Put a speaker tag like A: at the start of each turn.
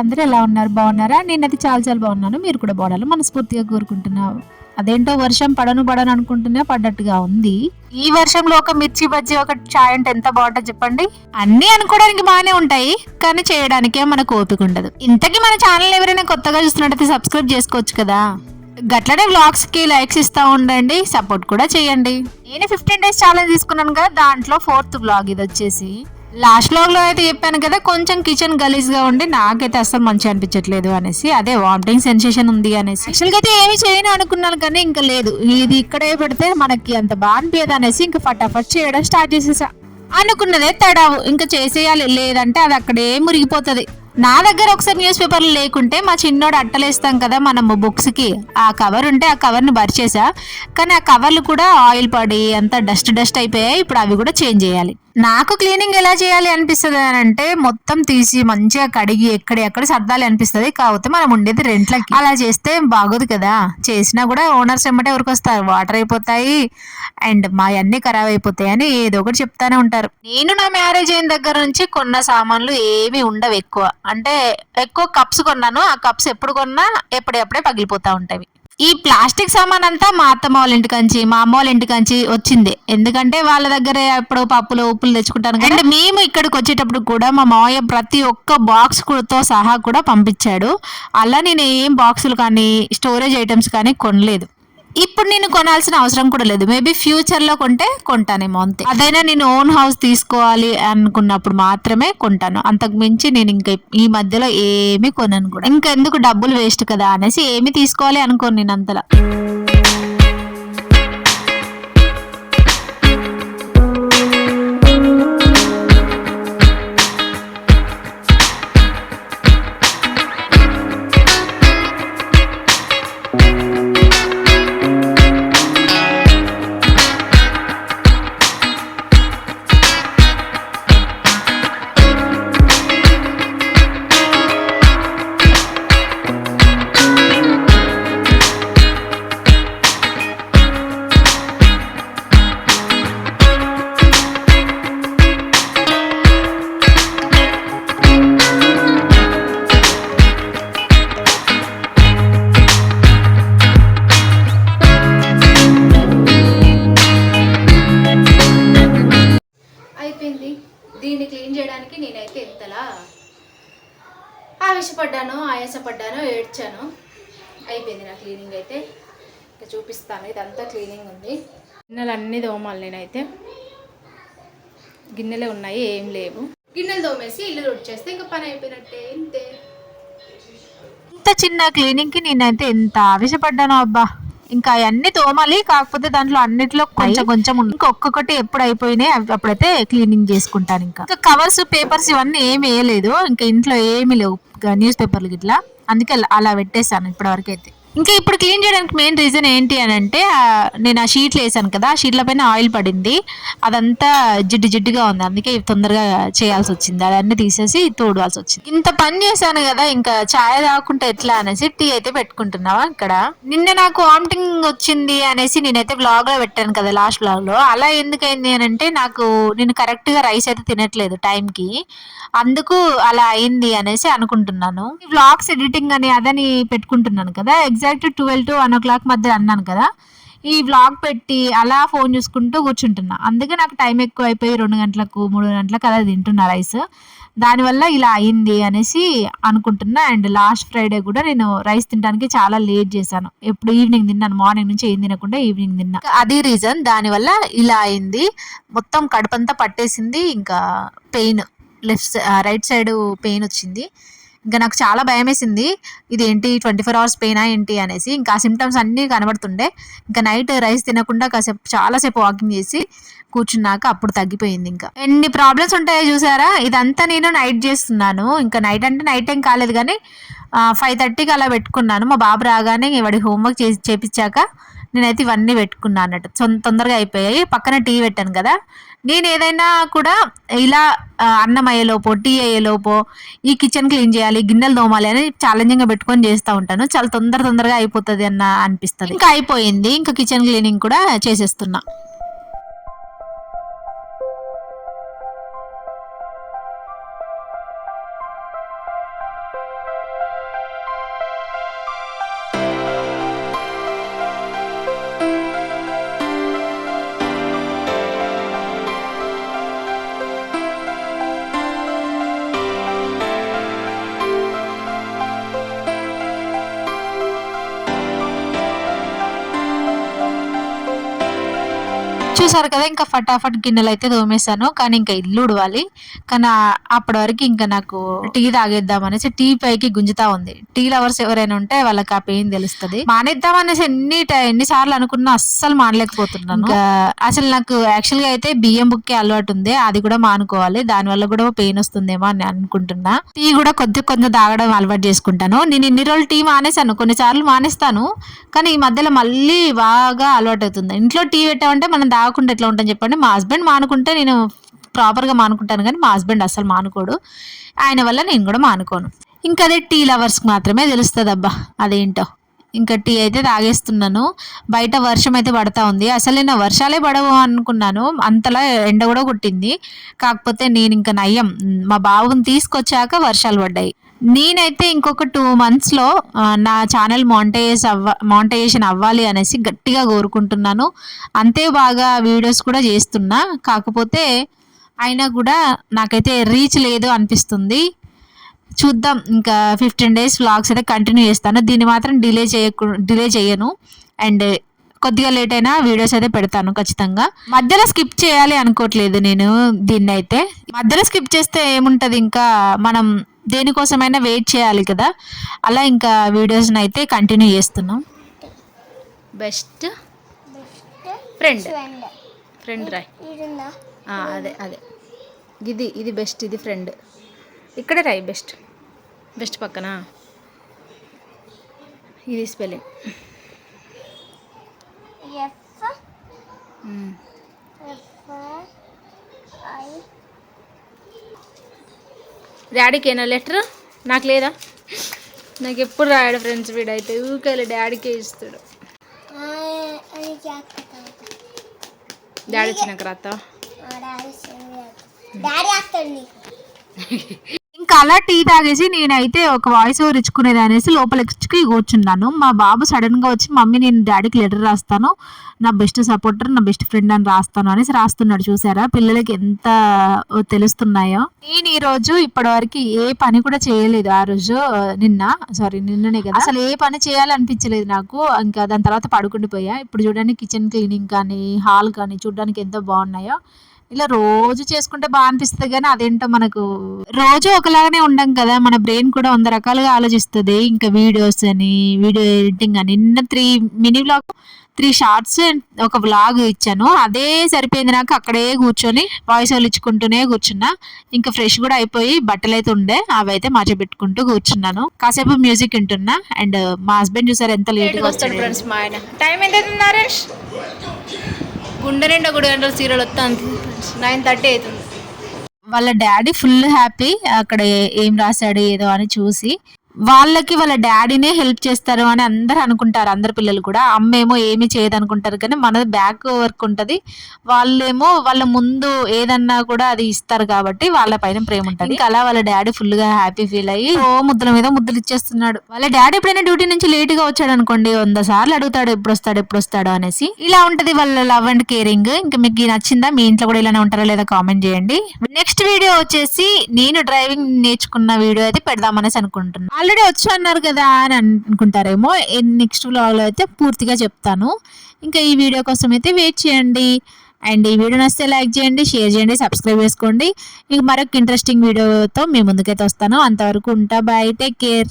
A: అందరూ ఎలా ఉన్నారు? బాగున్నారా? నేనైతే చాలా చాలా బాగున్నాను. మీరు కూడా బాగుండాలని మనస్ఫూర్తిగా కోరుకుంటున్నాను. అదేంటో వర్షం పడను అనుకుంటున్నా పడ్డట్టుగా ఉంది. ఈ వర్షంలో ఒక మిర్చి బజ్జీ ఒక చాయ్ అంటే ఎంత బాగుంటుంది చెప్పండి. అన్ని అనుకోవడానికి బాగానే ఉంటాయి, కానీ చేయడానికే మనకు ఓపిక ఉండదు. ఇంతకీ మన ఛానల్ ఎవరైనా కొత్తగా చూస్తున్నట్టయితే సబ్స్క్రైబ్ చేసుకోవచ్చు కదా. గట్లనే వ్లాగ్స్ కి లైక్స్ ఇస్తా ఉండండి, సపోర్ట్ కూడా చేయండి. నేను 15 days ఛాలెంజ్ తీసుకున్నాను కదా, దాంట్లో 4th వ్లాగ్ ఇది వచ్చేసి. లాస్ట్ వ్లాగ్ లో అయితే చెప్పాను కదా, కొంచెం కిచెన్ గలీజ్ గా ఉండి నాకైతే అసలు మంచిగా అనిపించట్లేదు అనేసి, అదే వామిటింగ్ సెన్సేషన్ ఉంది అనేసి. యాక్చువల్ గా అయితే ఏమి చేయను అనుకున్నాను, కానీ ఇంకా లేదు, ఇది ఇక్కడే పెడితే మనకి అంత బాగా అనిపించదు అనేసి ఇంకా ఫటాఫట్ చేయడం స్టార్ట్ చేసేసా. అనుకున్నదే తడావు, ఇంకా చేసేయాలి, లేదంటే అది అక్కడే మురిగిపోతుంది. నా దగ్గర ఒకసారి న్యూస్ పేపర్లు లేకుంటే మా చిన్నోడు అట్టలేస్తాం కదా మనము బుక్స్ కి, ఆ కవర్ ఉంటే ఆ కవర్ ని పరిచేసా, కానీ ఆ కవర్లు కూడా ఆయిల్ పడి అంతా డస్ట్ అయిపోయాయి. ఇప్పుడు అవి కూడా చేంజ్ చేయాలి. నాకు క్లీనింగ్ ఎలా చేయాలి అనిపిస్తుంది అని అంటే, మొత్తం తీసి మంచిగా కడిగి ఎక్కడ సర్దాలి అనిపిస్తుంది. కాకపోతే మనం ఉండేది రెంట్లకి, అలా చేస్తే బాగోదు కదా. చేసినా కూడా ఓనర్స్ ఎమ్మటే ఊరికి వస్తారు, వాటర్ అయిపోతాయి అండ్ మా అన్ని ఖరాబ్ అయిపోతాయి అని ఏదో ఒకటి చెప్తానే ఉంటారు. నేను నా మ్యారేజ్ అయిన దగ్గర నుంచి కొన్న సామాన్లు ఏమి ఉండవు ఎక్కువ, అంటే ఎక్కువ కప్స్ కొన్నాను. ఆ కప్స్ ఎప్పుడు కొన్నా ఎప్పుడెప్పుడే పగిలిపోతా ఉంటాయి. ఈ ప్లాస్టిక్ సామాన్ అంతా మా అత్తమ్మ వాళ్ళ ఇంటికంచి మా అమ్మ వాళ్ళ ఇంటికంచి వచ్చింది, ఎందుకంటే వాళ్ళ దగ్గర ఎప్పుడు పప్పులు ఉప్పులు తెచ్చుకుంటాను. అంటే మేము ఇక్కడికి వచ్చేటప్పుడు కూడా మా మావయ్య ప్రతి ఒక్క బాక్స్ తో సహా కూడా పంపించాడు. అలా నేను ఏం బాక్సులు కానీ స్టోరేజ్ ఐటమ్స్ కానీ కొనలేదు. ఇప్పుడు నేను కొనాల్సిన అవసరం కూడా లేదు, మేబీ ఫ్యూచర్ లో కొంటానేమో అంతే. అదైనా నేను ఓన్ హౌస్ తీసుకోవాలి అనుకున్నప్పుడు మాత్రమే కొంటాను, అంతకు మించి నేను ఇంకా ఈ మధ్యలో ఏమీ కొనను కూడా. ఇంకా ఎందుకు డబ్బులు వేస్ట్ కదా అనేసి ఏమి తీసుకోవాలి అనుకోను నేను అంతలా. దీన్ని క్లీన్ చేయడానికి నేనైతే ఎంతలా ఆయాసపడ్డాను, ఏడ్చాను. అయిపోయింది నా క్లీనింగ్ అయితే. ఇంకా చూపిస్తాను, ఇదంతా క్లీనింగ్ ఉంది. గిన్నెలు అన్నీ తోమాలి నేనైతే. గిన్నెలే ఉన్నాయి, ఏం లేవు. గిన్నెలు తోమేసి ఇల్లు తుడిచేస్తే ఇంకా పని అయిపోయినట్టే, ఇంతే. ఇంత చిన్న క్లీనింగ్కి నేనైతే ఎంత ఆవేశపడ్డాను అబ్బా. ఇంకా అవన్నీ తోమాలి, కాకపోతే దాంట్లో అన్నిట్లో కొంచెం ఇంకొకటి ఎప్పుడు అయిపోయినాయి అప్పుడైతే క్లీనింగ్ చేసుకుంటాను. ఇంకా కవర్స్ పేపర్స్ ఇవన్నీ ఏమి వేయలేదు, ఇంకా ఇంట్లో ఏమి లేవు న్యూస్ పేపర్లు గిట్లా, అందుకే అలా పెట్టేశాను ఇప్పటివరకు అయితే. ఇంకా ఇప్పుడు క్లీన్ చేయడానికి మెయిన్ రీజన్ ఏంటి అని అంటే, నేను ఆ షీట్లు వేసాను కదా, ఆ షీట్ల పైన ఆయిల్ పడింది, అదంతా జిడ్డుగా ఉంది, అందుకే తొందరగా చేయాల్సి వచ్చింది. అదన్నీ తీసేసి తోడవాల్సి వచ్చింది. ఇంత పని చేశాను కదా, ఇంకా ఛాయ్ తాగకుండా ఎట్లా అనేసి టీ అయితే పెట్టుకుంటున్నావా ఇక్కడ. నిన్న నాకు వామిటింగ్ వచ్చింది అనేసి నేనైతే వ్లాగ్ లో పెట్టాను కదా, లాస్ట్ వ్లాగ్ లో. అలా ఎందుకైంది అని అంటే, నేను కరెక్ట్ గా రైస్ అయితే తినట్లేదు టైంకి, అందుకు అలా అయింది అనేసి అనుకుంటున్నాను. వ్లాగ్స్ ఎడిటింగ్ అని అదని పెట్టుకుంటున్నాను కదా, ఎగ్జాక్ట్ 12 to 1 o'clock మధ్య అన్నాను కదా, ఈ వ్లాగ్ పెట్టి అలా ఫోన్ చూసుకుంటూ కూర్చుంటున్నా. అందుకే నాకు టైం ఎక్కువ అయిపోయి 2 గంటలకు 3 గంటలకు అలా తింటున్నా రైస్. దానివల్ల ఇలా అయింది అనేసి అనుకుంటున్నా. అండ్ లాస్ట్ ఫ్రైడే కూడా నేను రైస్ తినడానికి చాలా లేట్ చేశాను, ఎప్పుడు ఈవినింగ్ తిన్నాను, మార్నింగ్ నుంచి ఏం తినకుండా ఈవినింగ్ తిన్నా. అది రీజన్, దానివల్ల ఇలా అయింది. మొత్తం కడుపంతా పట్టేసింది, ఇంకా పెయిన్ రైట్ సైడ్ పెయిన్ వచ్చింది. ఇంకా నాకు చాలా భయం వేసింది, ఇది ఏంటి 24 hours పెయినా ఏంటి అనేసి. ఇంకా సిమ్టమ్స్ అన్నీ కనబడుతుండే. ఇంకా నైట్ రైస్ తినకుండా చాలాసేపు వాకింగ్ చేసి కూర్చున్నాక అప్పుడు తగ్గిపోయింది. ఇంకా ఎన్ని ప్రాబ్లమ్స్ ఉంటాయో చూసారా. ఇదంతా నేను నైట్ చేస్తున్నాను, ఇంకా నైట్ అంటే నైట్ ఏం కాలేదు, కానీ 5:30కి అలా పెట్టుకున్నాను. మా బాబు రాగానే వాడి హోంవర్క్ చేపించాక నేనైతే ఇవన్నీ పెట్టుకున్నాను అన్నట్టు, తొందరగా అయిపోయాయి. పక్కన టీ పెట్టాను కదా, నేను ఏదైనా కూడా ఇలా అన్నం అయ్యేలోపో టీ అయ్యేలోపో ఈ కిచెన్ క్లీన్ చేయాలి, గిన్నెలు తోమాలి అని ఛాలెంజింగ్గా పెట్టుకొని చేస్తూ ఉంటాను. చాలా తొందరగా అయిపోతుంది అనిపిస్తుంది. ఇంకా అయిపోయింది, ఇంకా కిచెన్ క్లీనింగ్ కూడా చేసేస్తున్నా. చూసారు కదా, ఇంకా ఫటాఫట్ గిన్నెలు అయితే తోమేశాను. కానీ ఇంకా ఇల్లు ఉడవాలి. కానీ అప్పటి వరకు ఇంకా నాకు టీ తాగేద్దాం అనేసి టీ పైకి గుంజుతా ఉంది. టీ లవర్స్ ఎవరైనా ఉంటే వాళ్ళకి ఆ పెయిన్ తెలుస్తుంది. మానేద్దాం అనేసి ఎన్నిసార్లు అనుకున్నా అస్సలు మానలేకపోతున్నాను. ఇంకా అసలు నాకు యాక్చువల్ గా అయితే బియ్యం బుక్కే అలవాటు ఉంది, అది కూడా మానుకోవాలి. దాని వల్ల కూడా పెయిన్ వస్తుందేమో అని అనుకుంటున్నా. టీ కూడా కొంచెం తాగడం అలవాటు చేసుకుంటాను. నేను ఇన్ని రోజులు టీ మానేశాను, కొన్నిసార్లు మానేస్తాను, కానీ ఈ మధ్యలో మళ్ళీ బాగా అలవాటు అవుతుంది. ఇంట్లో టీ పెట్టామంటే మనం తాగకుండా ఎట్లా ఉంటాం చెప్పండి. మా హస్బెండ్ మానుకుంటే నేను ప్రాపర్గా మానుకుంటాను, కానీ మా హస్బెండ్ అసలు మానుకోడు. ఆయన వల్ల నేను కూడా మానుకోను. ఇంకా అదే టీ లవర్స్కి మాత్రమే తెలుస్తుంది అబ్బా అదేంటో. ఇంకా టీ అయితే తాగేస్తున్నాను. బయట వర్షం అయితే పడతా ఉంది. అసలు నేను వర్షాలే పడవు అనుకున్నాను, అంతలా ఎండ కూడా కొట్టింది. కాకపోతే నేను ఇంకా నయ్యం, మా బాబుని తీసుకొచ్చాక వర్షాలు పడ్డాయి. నేనైతే ఇంకొక 2 monthsలో నా ఛానల్ మానిటైజేషన్ అవ్వాలి అనేసి గట్టిగా కోరుకుంటున్నాను. అంతే బాగా వీడియోస్ కూడా చేస్తున్నా, కాకపోతే అయినా కూడా నాకైతే రీచ్ లేదు అనిపిస్తుంది. చూద్దాం, ఇంకా 15 days వ్లాగ్స్ అయితే కంటిన్యూ చేస్తాను. దీన్ని మాత్రం డిలే చేయను. అండ్ కొద్దిగా లేట్ అయినా వీడియోస్ అయితే పెడతాను ఖచ్చితంగా. మధ్యలో స్కిప్ చేయాలి అనుకోవట్లేదు నేను. దీన్ని అయితే మధ్యలో స్కిప్ చేస్తే ఏముంటుంది, ఇంకా మనం దేనికోసమైనా వెయిట్ చేయాలి కదా. అలా ఇంకా వీడియోస్ని అయితే కంటిన్యూ చేస్తున్నాం. Best friend Roy. అదే ఇది బెస్ట్, ఇది ఫ్రెండ్. ఇక్కడే రాయి బెస్ట్ పక్కన ఇది స్పెల్లింగ్. డాడీకి ఏనా లెటర్? నాకు లేదా? నాకు ఎప్పుడు రాయడు ఫ్రెండ్స్, వీడైతే ఊరికే డాడీకే ఇస్తాడు. డాడీ వచ్చినాక రాత ఇంకా అలా టీ తాగేసి నేనైతే ఒక వాయిస్ ఓవర్ ఇచ్చుకునేది అనేసి లోపల ఎక్కి కూర్చున్నాను. మా బాబు సడన్ గా వచ్చి మమ్మీ నేను డాడీకి లెటర్ రాస్తాను, నా బెస్ట్ సపోర్టర్, నా బెస్ట్ ఫ్రెండ్ అని రాస్తాను అనేసి రాస్తున్నాడు. చూసారా పిల్లలకి ఎంత తెలుస్తున్నాయో. నేను ఈ రోజు ఇప్పటి వరకు ఏ పని కూడా చేయలేదు. ఆ రోజు నిన్ననే కదా, అసలు ఏ పని చేయాలనిపించలేదు నాకు. ఇంకా దాని తర్వాత పడుకుండిపోయా. ఇప్పుడు చూడండి కిచెన్ క్లీనింగ్ కానీ హాల్ కానీ చూడడానికి ఎంతో బాగున్నాయో. ఇలా రోజు చేసుకుంటే బాగా అనిపిస్తుంది, కానీ అదేంటో మనకు రోజు ఒకలాగానే ఉండం కదా. మన బ్రెయిన్ కూడా 100 రకాలుగా ఆలోచిస్తుంది. ఇంకా వీడియోస్ అని, వీడియో ఎడిటింగ్ అని, నిన్న 3 షార్ట్స్ ఒక వ్లాగ్ ఇచ్చాను. అదే సరిపోయింది నాకు. అక్కడే కూర్చొని వాయిస్ ఓవర్ ఇచ్చుకుంటూనే కూర్చున్నా. ఇంకా ఫ్రెష్ కూడా అయిపోయి బట్టలు అయితే ఉండే అవి అయితే పెట్టుకుంటూ కూర్చున్నాను. కాసేపు మ్యూజిక్ వింటున్నా. అండ్ మా హస్బెండ్ చూసారు ఎంత లేట్గా వస్తాడు ఫ్రెండ్స్. మా ఆయన టైం ఎంత అవుతుంది నరేష్? గుండె నిండా 3 గంటల సీరియల్ వస్తాను. 9:30 అవుతుంది. వాళ్ళ డాడీ ఫుల్ హ్యాపీ అక్కడ ఏం రాశాడు ఏదో అని చూసి. వాళ్ళకి వాళ్ళ డాడీనే హెల్ప్ చేస్తారు అని అందరు అనుకుంటారు, అందరు పిల్లలు కూడా. అమ్మేమో ఏమీ చేయదు అనుకుంటారు, కానీ మనది బ్యాక్ వర్క్ ఉంటుంది. వాళ్ళేమో వాళ్ళ ముందు ఏదన్నా కూడా అది ఇస్తారు కాబట్టి వాళ్ళ పైన ప్రేమ ఉంటుంది. ఇంకా అలా వాళ్ళ డాడీ ఫుల్ గా హ్యాపీ ఫీల్ అయ్యి ముద్దుల మీద ముద్దులు ఇచ్చేస్తున్నాడు. వాళ్ళ డాడీ ఎప్పుడైనా డ్యూటీ నుంచి లేట్ గా వచ్చాడు అనుకోండి, 100 సార్లు అడుగుతాడు ఎప్పుడు వస్తాడు అనేసి. ఇలా ఉంటది వాళ్ళ లవ్ అండ్ కేరింగ్. ఇంకా మీకు నచ్చిందా? మీ ఇంట్లో కూడా ఇలానే ఉంటారా లేదా కామెంట్ చేయండి. నెక్స్ట్ వీడియో వచ్చేసి నేను డ్రైవింగ్ నేర్చుకున్న వీడియో అయితే పెడదామనేసి అనుకుంటున్నాను. ఆల్రెడీ వచ్చు అన్నారు కదా అని అనుకుంటారేమో. నెక్స్ట్ వ్లాగ్లో అయితే పూర్తిగా చెప్తాను. ఇంకా ఈ వీడియో కోసం అయితే వెయిట్ చేయండి. అండ్ ఈ వీడియో నచ్చితే లైక్ చేయండి, షేర్ చేయండి, సబ్స్క్రైబ్ చేసుకోండి. ఇంక మరొక ఇంట్రెస్టింగ్ వీడియోతో మీ ముందుకైతే వస్తాను. అంతవరకు ఉంటా. Bye, take care.